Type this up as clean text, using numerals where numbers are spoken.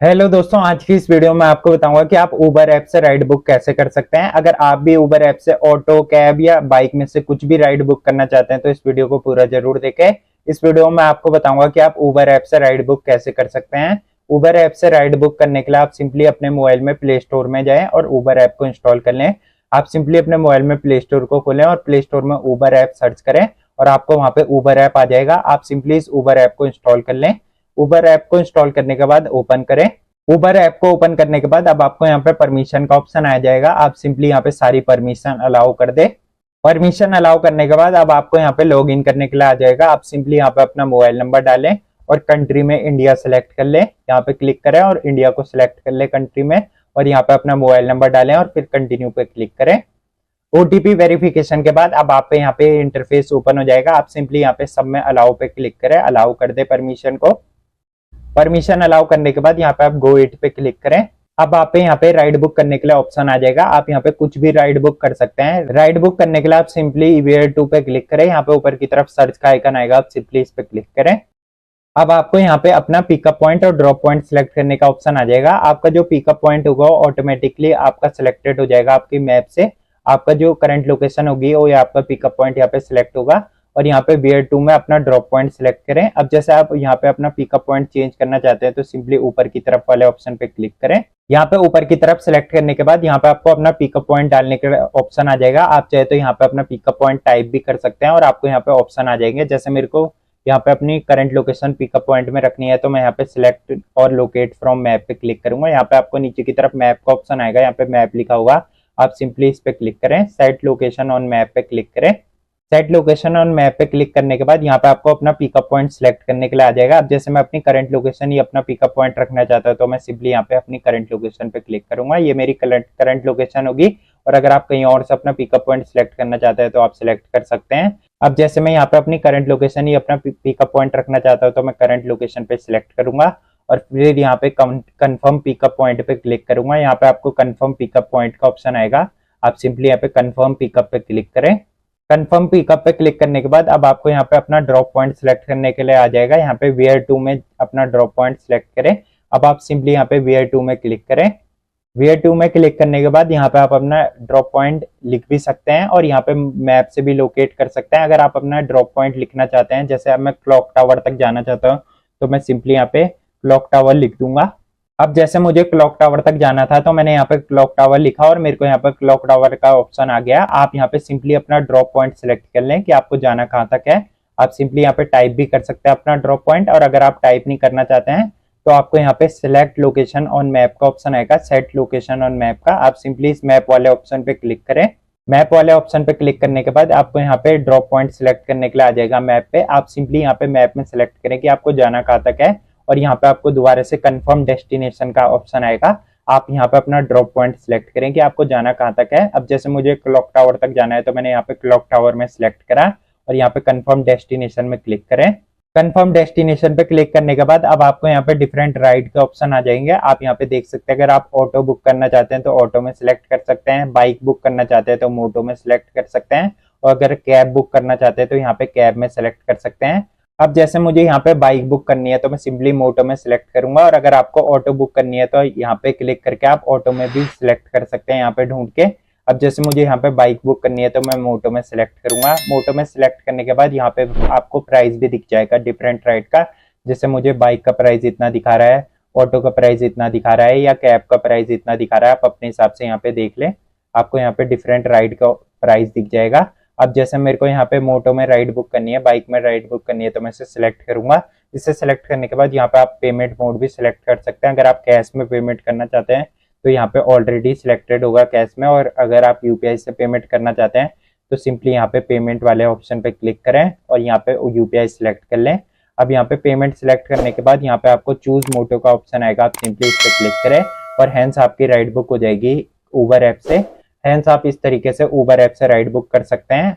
Hello दोस्तों, आज की इस वीडियो में आपको बताऊंगा कि आप उबर ऐप से राइड बुक कैसे कर सकते हैं। अगर आप भी उबर ऐप से ऑटो, कैब या बाइक में से कुछ भी राइड बुक करना चाहते हैं तो इस वीडियो को पूरा जरूर देखें। इस वीडियो में आपको बताऊंगा कि आप उबर ऐप से राइड बुक कैसे कर सकते हैं। उबर ऐप से राइड बुक करने के लिए आप सिंपली अपने मोबाइल में प्ले स्टोर में जाएं और उबर ऐप को इंस्टॉल कर लें। आप सिंपली अपने मोबाइल में प्ले स्टोर को खोलें और प्ले स्टोर में उबर ऐप सर्च करें और आपको वहां पे उबर ऐप आ जाएगा। आप सिंपली इस उबर ऐप को इंस्टॉल कर लें। उबर ऐप को इंस्टॉल करने के बाद ओपन करें। उबर ऐप को ओपन करने के बाद अब आपको यहाँ पे परमिशन का ऑप्शन आ जाएगा। आप सिंपली यहाँ पे सारी परमिशन अलाउ कर दे। परमिशन अलाउ करने के बाद अब आपको यहाँ पे लॉग इन करने के लिए आ जाएगा। आप सिंपली यहाँ पे अपना मोबाइल नंबर डालें और कंट्री में इंडिया सेलेक्ट कर ले। यहाँ पे क्लिक करें और इंडिया को सिलेक्ट कर ले कंट्री में, और यहाँ पे अपना मोबाइल नंबर डालें और फिर कंटिन्यू पे क्लिक करें। ओटीपी वेरिफिकेशन के बाद अब आप पे यहाँ पे इंटरफेस ओपन हो जाएगा। आप सिंपली यहाँ पे सब में अलाउ पे क्लिक करें, अलाउ कर दे परमिशन को। परमिशन अलाउ करने के बाद यहाँ पे आप गो इट पे क्लिक करें। अब आप पे यहाँ पे राइड बुक करने के लिए ऑप्शन आ जाएगा। आप यहाँ पे कुछ भी राइड बुक कर सकते हैं। राइड बुक करने के लिए आप सिंपली वेयर टू पे क्लिक करें। यहाँ पे ऊपर की तरफ सर्च का आइकन आएगा, आप सिंपली इस पे क्लिक करें। अब आपको यहाँ पे अपना पिकअप पॉइंट और ड्रॉप पॉइंट सिलेक्ट करने का ऑप्शन आ जाएगा। आपका जो पिकअप पॉइंट होगा वो ऑटोमेटिकली आपका सिलेक्टेड हो जाएगा आपकी मैप से। आपका जो करंट लोकेशन होगी वो आपका पिकअप पॉइंट यहाँ पे सिलेक्ट होगा, और यहाँ पे वेयर टू में अपना ड्रॉप पॉइंट सिलेक्ट करें। अब जैसे आप यहाँ पे अपना पिकअप पॉइंट चेंज करना चाहते हैं तो सिंपली ऊपर की तरफ वाले ऑप्शन पे क्लिक करें। यहाँ पे ऊपर की तरफ सिलेक्ट करने के बाद यहाँ पे आपको अपना पिकअप पॉइंट डालने के ऑप्शन आ जाएगा। आप चाहे तो यहाँ पे अपना पिकअप पॉइंट टाइप भी कर सकते हैं और आपको यहाँ पे ऑप्शन आ जाएंगे। जैसे मेरे को यहाँ पे अपनी करंट लोकेशन पिकअप पॉइंट में रखनी है तो मैं यहाँ पे सिलेक्ट और लोकेट फ्रॉम मैप पे क्लिक करूंगा। यहाँ पे आपको नीचे की तरफ मैप का ऑप्शन आएगा, यहाँ पे मैप लिखा हुआ, आप सिंपली इस पे क्लिक करें। सेट लोकेशन ऑन मैप पे क्लिक करें। सेट लोकेशन ऑन मैप पे क्लिक करने के बाद यहाँ पे आपको अपना पिकअप पॉइंट सिलेक्ट करने के लिए आ जाएगा। अब जैसे मैं अपनी करंट लोकेशन ही अपना पिकअप पॉइंट रखना चाहता हूँ तो मैं सिंपली यहाँ पे अपनी करंट लोकेशन पे क्लिक करूंगा। ये मेरी करंट लोकेशन होगी, और अगर आप कहीं और से अपना पिकअप पॉइंट सिलेक्ट करना चाहते हैं तो आप सिलेक्ट कर सकते हैं। अब जैसे मैं यहाँ पे अपनी करंट लोकेशन ही अपना पिकअप पॉइंट रखना चाहता हूँ तो मैं करंट लोकेशन पे सिलेक्ट करूंगा और फिर यहाँ पे कंफर्म पिकअप पॉइंट पे क्लिक करूंगा। यहाँ पे आपको कंफर्म पिकअप पॉइंट का ऑप्शन आएगा, आप सिंपली यहाँ पे कंफर्म पिकअप पे क्लिक करें। कंफर्म पिकअप पे क्लिक करने के बाद अब आपको यहाँ पे अपना ड्रॉप पॉइंट सिलेक्ट करने के लिए आ जाएगा। यहाँ पे वेयर टू में अपना ड्रॉप पॉइंट सिलेक्ट करें। अब आप सिंपली यहाँ पे वेयर टू में क्लिक करें। वेयर टू में क्लिक करने के बाद यहाँ पे आप अपना ड्रॉप पॉइंट लिख भी सकते हैं और यहाँ पे मैप से भी लोकेट कर सकते हैं। अगर आप अपना ड्रॉप पॉइंट लिखना चाहते हैं, जैसे अब मैं क्लॉक टावर तक जाना चाहता हूँ तो मैं सिंपली यहाँ पे क्लॉक टावर लिख दूंगा। अब जैसे मुझे क्लॉक टावर तक जाना था तो मैंने यहाँ पे क्लॉक टावर लिखा और मेरे को यहाँ पे क्लॉक टावर का ऑप्शन आ गया। आप यहाँ पे सिंपली अपना ड्रॉप पॉइंट सिलेक्ट कर लें कि आपको जाना कहाँ तक है। आप सिंपली यहाँ पे टाइप भी कर सकते हैं अपना ड्रॉप पॉइंट, और अगर आप टाइप नहीं करना चाहते हैं तो आपको यहाँ पे सिलेक्ट लोकेशन ऑन मैप का ऑप्शन आएगा, सेट लोकेशन ऑन मैप का। आप सिंपली इस मैप वाले ऑप्शन पे क्लिक करें। मैप वाले ऑप्शन पे क्लिक करने के बाद आपको यहाँ पे ड्रॉप पॉइंट सिलेक्ट करने के लिए आ जाएगा मैप पे। आप सिंपली यहाँ पे मैप में सिलेक्ट करें कि आपको जाना कहाँ तक है, और यहाँ पे आपको दोबारा से कंफर्म डेस्टिनेशन का ऑप्शन आएगा। आप यहाँ पे अपना ड्रॉप पॉइंट सिलेक्ट करें कि आपको जाना कहाँ तक है। अब जैसे मुझे क्लॉक टावर तक जाना है तो मैंने यहाँ पे क्लॉक टावर में सिलेक्ट करा और यहाँ पे कंफर्म डेस्टिनेशन में क्लिक करें। कंफर्म डेस्टिनेशन पे क्लिक करने के बाद अब आपको यहाँ पे डिफरेंट राइड के ऑप्शन आ जाएंगे। आप यहाँ पे देख सकते हैं, अगर आप ऑटो बुक करना चाहते हैं तो ऑटो में सिलेक्ट कर सकते हैं, बाइक बुक करना चाहते हैं तो मोटो में सिलेक्ट कर सकते हैं, और अगर कैब बुक करना चाहते हैं तो यहाँ पे कैब में सिलेक्ट कर सकते हैं। अब जैसे मुझे यहाँ पे बाइक बुक करनी है तो मैं सिंपली मोटो में सिलेक्ट करूंगा, और अगर आपको ऑटो बुक करनी है तो यहाँ पे क्लिक करके आप ऑटो में भी सिलेक्ट कर सकते हैं यहाँ पे ढूंढ के। अब जैसे मुझे यहाँ पे बाइक बुक करनी है तो मैं मोटो में सिलेक्ट करूंगा। मोटो में सिलेक्ट करने के बाद यहाँ पे आपको प्राइस भी दिख जाएगा डिफरेंट राइड का। जैसे मुझे बाइक का प्राइस इतना दिखा रहा है, ऑटो का प्राइस इतना दिखा रहा है, या कैब का प्राइस इतना दिखा रहा है। आप अपने हिसाब से यहाँ पे देख लें, आपको यहाँ पे डिफरेंट राइड का प्राइस दिख जाएगा। अब जैसे मेरे को यहाँ पे मोटो में राइड बुक करनी है, बाइक में राइड बुक करनी है तो मैं इसे सिलेक्ट करूंगा। इसे सिलेक्ट करने के बाद यहाँ पे आप पेमेंट मोड भी सिलेक्ट कर सकते हैं। अगर आप कैश में पेमेंट करना चाहते हैं तो यहाँ पे ऑलरेडी सिलेक्टेड होगा कैश में, और अगर आप यूपीआई से पेमेंट करना चाहते हैं तो सिंपली यहाँ पे पेमेंट वाले ऑप्शन पे क्लिक करें और यहाँ पे यूपीआई सिलेक्ट कर लें। अब यहाँ पे पेमेंट सिलेक्ट करने के बाद यहाँ पे आपको चूज मोटो का ऑप्शन आएगा, आप सिंपली इस पे क्लिक करें और हैंस आपकी राइड बुक हो जाएगी उबर ऐप से। हैंस आप इस तरीके से उबर ऐप से राइड बुक कर सकते हैं।